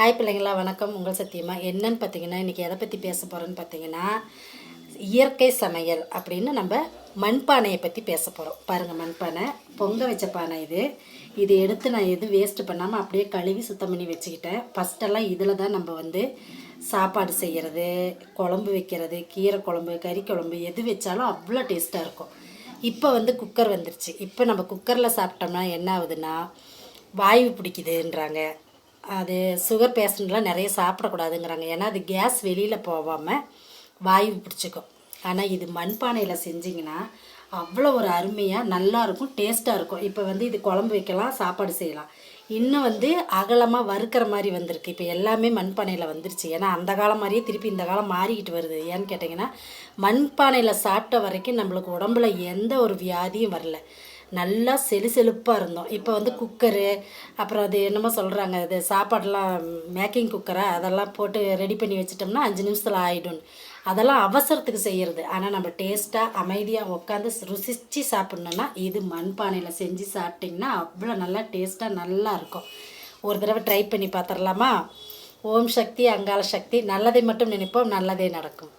Hi பிள்ளைங்களா, வணக்கம். உங்கள் சத்தியமா. என்னன்னு பார்த்தீங்கன்னா, இன்றைக்கி எதை பற்றி பேச போகிறோன்னு பார்த்தீங்கன்னா, இயற்கை சமையல் அப்படின்னு நம்ம மண்பானையை பற்றி பேச போகிறோம். பாருங்கள், மண்பானை பொங்க வச்ச பானை இது எடுத்து நான் எதுவும் வேஸ்ட்டு பண்ணாமல் அப்படியே கழுவி சுத்தம் பண்ணி வச்சுக்கிட்டேன். ஃபஸ்ட்டெல்லாம் இதில் தான் நம்ம சாப்பாடு செய்கிறது, குழம்பு வைக்கிறது, கீரை குழம்பு, கறி குழம்பு எது வச்சாலும் அவ்வளோ டேஸ்ட்டாக இருக்கும். இப்போ குக்கர் வந்துருச்சு. இப்போ நம்ம குக்கரில் சாப்பிட்டோம்னா என்ன ஆகுதுன்னா, வாயு பிடிக்குதுன்றாங்க. அது சுகர் பேஷண்ட்லாம் நிறைய சாப்பிடக்கூடாதுங்கிறாங்க. ஏன்னா அது கேஸ் வெளியில் போகாமல் வாயு பிடிச்சிக்கும். ஆனால் இது மண்பானையில் செஞ்சிங்கன்னா அவ்வளோ ஒரு அருமையாக நல்லாயிருக்கும், டேஸ்ட்டாக இருக்கும். இப்போ இது குழம்பு வைக்கலாம், சாப்பாடு செய்யலாம். இன்னும் அகலமாக வறுக்கிற மாதிரி வந்திருக்கு. இப்போ எல்லாமே மண்பானையில் வந்துருச்சு. ஏன்னா அந்த காலம் மாதிரியே திருப்பி இந்த காலம் மாறிக்கிட்டு வருது. ஏன்னு கேட்டிங்கன்னா, மண்பானையில் சாப்பிட்ட வரைக்கும் நம்மளுக்கு உடம்புல எந்த ஒரு வியாதியும் வரல. நல்லா செழுப்பாக இருந்தோம். இப்போ குக்கரு, அப்புறம் அது என்னமோ சொல்கிறாங்க, அது சாப்பாடெல்லாம் மேக்கிங் குக்கராக அதெல்லாம் போட்டு ரெடி பண்ணி வச்சிட்டோம்னா 5 நிமிஷத்தில் ஆகிடும். அதெல்லாம் அவசரத்துக்கு செய்கிறது. ஆனால் நம்ம டேஸ்ட்டாக அமைதியாக உட்காந்து ருசித்து சாப்பிட்ணுன்னா இது மண்பானையில் செஞ்சு சாப்பிட்டிங்கன்னா அவ்வளோ நல்லா டேஸ்ட்டாக நல்லா இருக்கும். ஒரு தடவை ட்ரை பண்ணி பார்த்துடலாமா? ஓம் சக்தி, அங்காள சக்தி. நல்லதை மட்டும் நினைப்போம், நல்லதே நடக்கும்.